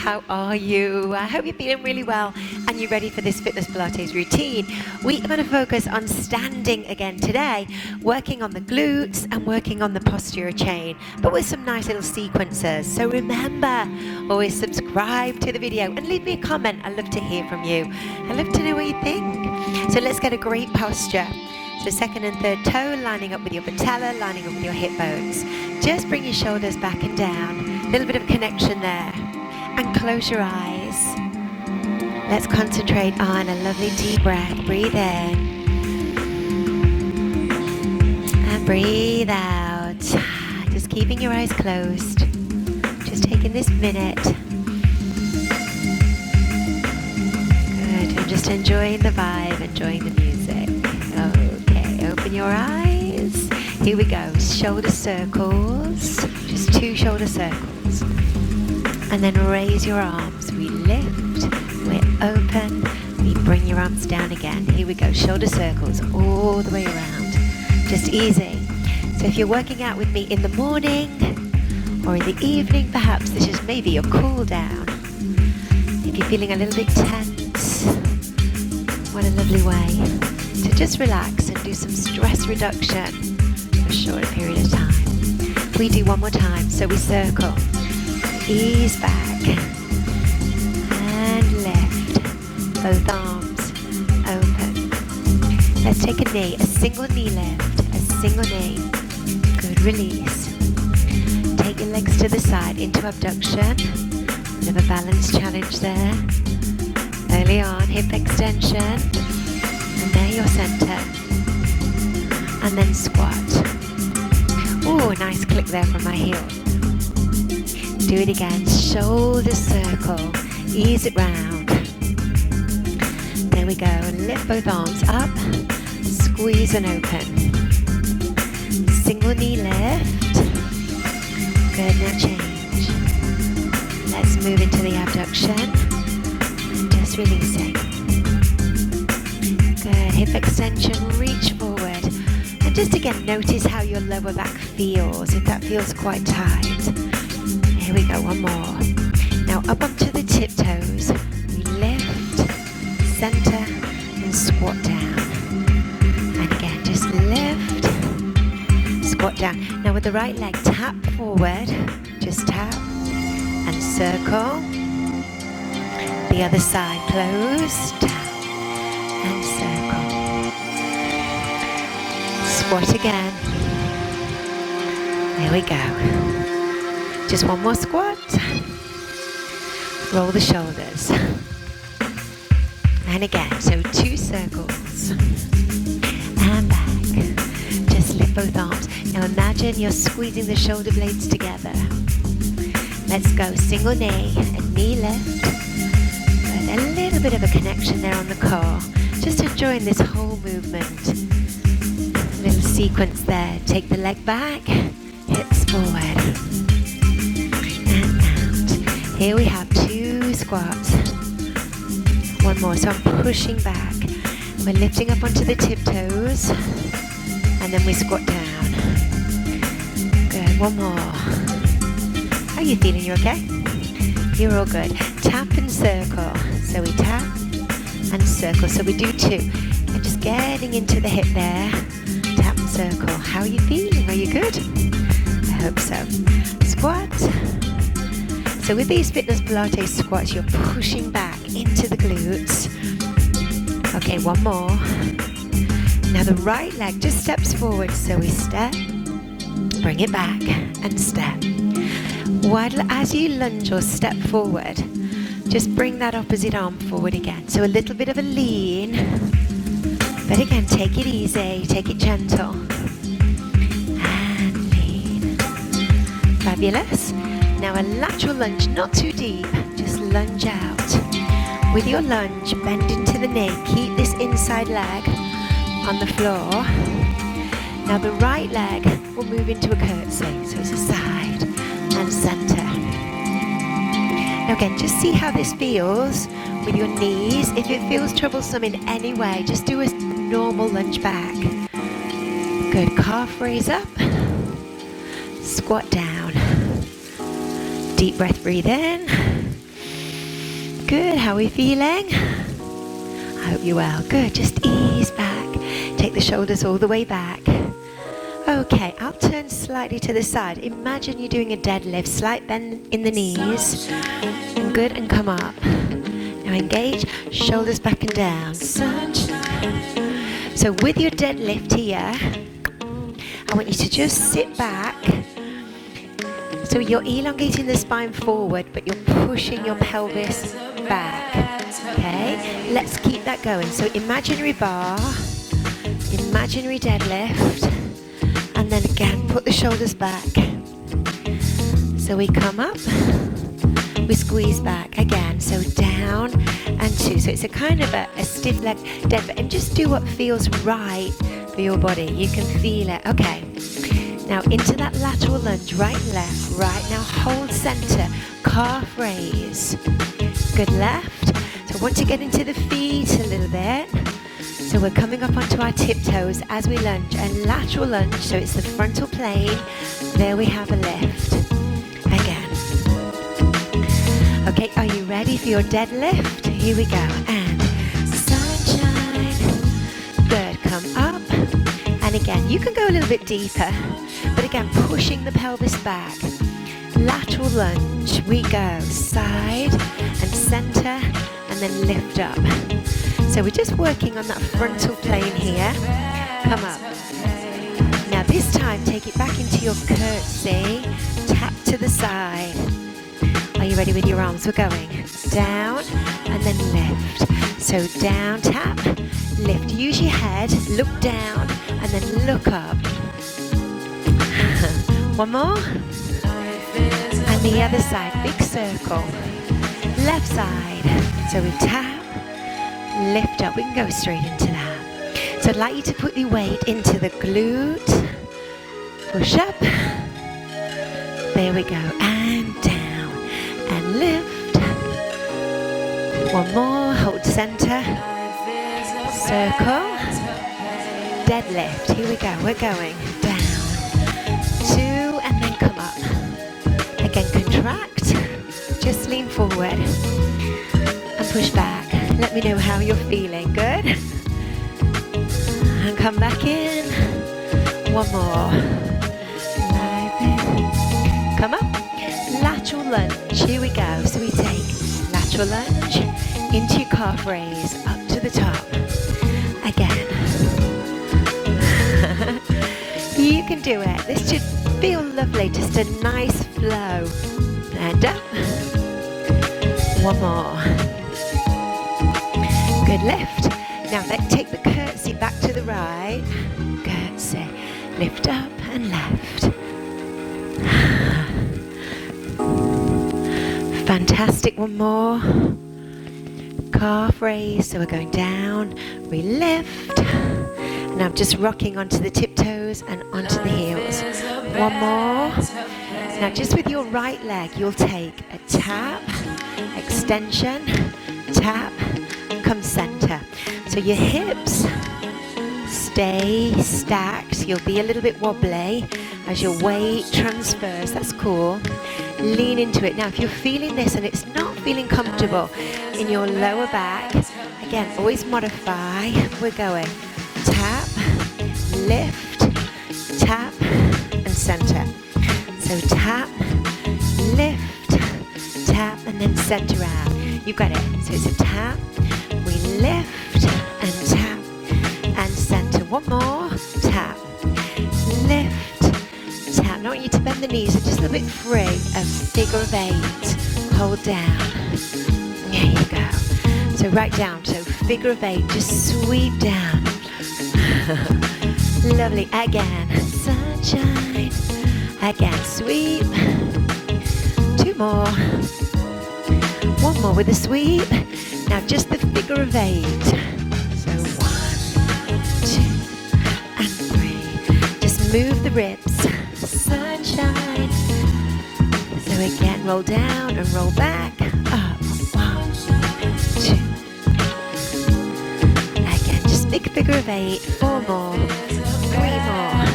how are you? I hope you're feeling really well and you're ready for this Fitness Pilates routine. We are going to focus on standing again today, working on the glutes and working on the posterior chain, but with some nice little sequences. So remember, always subscribe to the video and leave me a comment. I'd love to hear from you. I'd love to know what you think. So let's get a great posture. So second and third toe lining up with your patella, lining up with your hip bones. Just bring your shoulders back and down. A little bit of connection there. And close your eyes. Let's concentrate on a lovely deep breath. Breathe in. And breathe out. Just keeping your eyes closed. Just taking this minute. Good. And just enjoying the vibe, enjoying the music. Okay, open your eyes. Here we go. Shoulder circles. Just 2 shoulder circles. And then raise your arms. We lift, we're open, we bring your arms down again. Here we go, shoulder circles all the way around. Just easy. So if you're working out with me in the morning or in the evening, perhaps this is maybe your cool down. If you're feeling a little bit tense, what a lovely way to just relax and do some stress reduction for a short period of time. We do one more time, so we circle. Ease back and lift, both arms open. Let's take a knee, a single knee lift, a single knee. Good, release. Take your legs to the side into abduction. Bit of a balance challenge there. Early on, hip extension. And there your center. And then squat. Ooh, nice click there from my heel. Do it again, shoulder circle, ease it round. There we go, lift both arms up, squeeze and open. Single knee lift. Good, now change. Let's move into the abduction. And just releasing. Good, hip extension, reach forward. And just again, notice how your lower back feels, if that feels quite tight. Here we go, one more. Now up onto the tiptoes. We lift, center, and squat down. And again, just lift, squat down. Now with the right leg, tap forward. Just tap and circle. The other side, close, tap and circle. Squat again. There we go. Just one more squat. Roll the shoulders. And again, so 2 circles. And back. Just lift both arms. Now imagine you're squeezing the shoulder blades together. Let's go, single knee, a knee lift. With a little bit of a connection there on the core. Just enjoying this whole movement. A little sequence there. Take the leg back, hips forward. Here we have 2 squats. One more, so I'm pushing back. We're lifting up onto the tiptoes. And then we squat down. Good, one more. How are you feeling, you okay? You're all good. Tap and circle. So we tap and circle. So we do 2. And just getting into the hip there. Tap and circle. How are you feeling? Are you good? I hope so. Squat. So with these Fitness Pilates squats, you're pushing back into the glutes. Okay, one more. Now the right leg just steps forward. So we step, bring it back, and step. As you lunge or step forward, just bring that opposite arm forward again. So a little bit of a lean. But again, take it easy, take it gentle. And lean. Fabulous. Now a lateral lunge, not too deep, just lunge out. With your lunge, bend into the knee, keep this inside leg on the floor. Now the right leg will move into a curtsy, so it's a side and center. Now again, just see how this feels with your knees. If it feels troublesome in any way, just do a normal lunge back. Good, calf raise up, squat down. Deep breath, breathe in. Good, how are we feeling? I hope you're well. Good, just ease back. Take the shoulders all the way back. Okay, I'll turn slightly to the side. Imagine you're doing a deadlift, slight bend in the knees. Good, and come up. Now engage, shoulders back and down. So with your deadlift here, I want you to just sit back. So you're elongating the spine forward, but you're pushing your pelvis back. Okay, let's keep that going. So imaginary bar, imaginary deadlift, and then again, put the shoulders back. So we come up, we squeeze back again. So down and two. So it's a kind of a stiff leg deadlift, and just do what feels right for your body. You can feel it. Okay. Now into that lateral lunge, right and left, right. Now hold center, calf raise. Good, left. So I want to get into the feet a little bit. So we're coming up onto our tiptoes as we lunge, and lateral lunge, so it's the frontal plane. There we have a lift. Again. Okay, are you ready for your deadlift? Here we go. And sunshine. Good, come up. And again, you can go a little bit deeper, but again, pushing the pelvis back. Lateral lunge, we go side and center, and then lift up. So we're just working on that frontal plane here. Come up. Now this time, take it back into your curtsy. Tap to the side. Are you ready with your arms? We're going down and then lift. So down, tap, lift. Use your head, look down, and then look up. One more. And the other side, big circle. Left side. So we tap, lift up. We can go straight into that. So I'd like you to put your weight into the glute. Push up. There we go. And down. And lift. One more. Hold center. Circle. Deadlift. Here we go. We're going down. Two. And then come up. Again, contract. Just lean forward. And push back. Let me know how you're feeling. Good. And come back in. One more. Come up. Lateral lunge. Here we go. So we take lateral lunge into your calf raise up to the top. Again. You can do it. This should feel lovely. Just a nice flow. And up. One more. Good, lift. Now let's take the curtsy back to the right. Curtsy. Lift up and left. Fantastic. One more. Calf raise. So we're going down. We lift. And I'm just rocking onto the tiptoes and onto the heels. One more. Now just with your right leg, you'll take a tap, extension, tap, come center. So your hips stay stacked. You'll be a little bit wobbly as your weight transfers. That's cool. Lean into it. Now if you're feeling this and it's not feeling comfortable in your lower back, again, always modify. We're going tap, lift, tap, and center. So tap, lift, tap, and then center out. You got it. So it's a tap, we lift, and tap, and center. One more. Tap, lift, tap. Now I want you to bend the knees and just a little bit free of figure of eight. Hold down. There you go. So right down. So figure of eight. Just sweep down. Lovely. Again. Sunshine. Again. Sweep. Two more. One more with a sweep. Now just the figure of eight. So 1, 2, and 3. Just move the ribs. Sunshine. So again, roll down and roll back. Up. 1, 2. Again, just big figure of 8. 4 more. 3 more.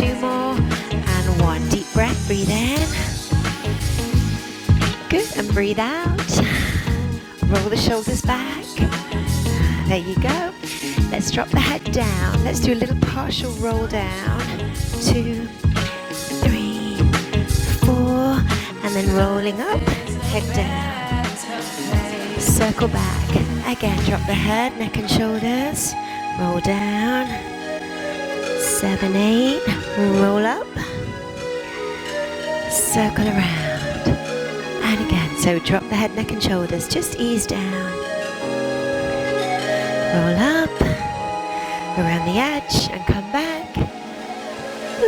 2 more. And 1. Deep breath. Breathe in. Good. And breathe out. Roll the shoulders back. There you go. Let's drop the head down. Let's do a little partial roll down. 2, 3, 4, and then rolling up, head down. Circle back. Again, drop the head, neck and shoulders. Roll down. 7, 8, roll up. Circle around. And again, so drop the head, neck and shoulders. Just ease down. Roll up, around the edge and come back.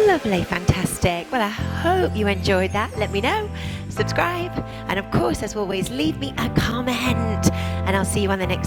Lovely, fantastic. Well, I hope you enjoyed that. Let me know, subscribe, and of course, as always, leave me a comment, and I'll see you on the next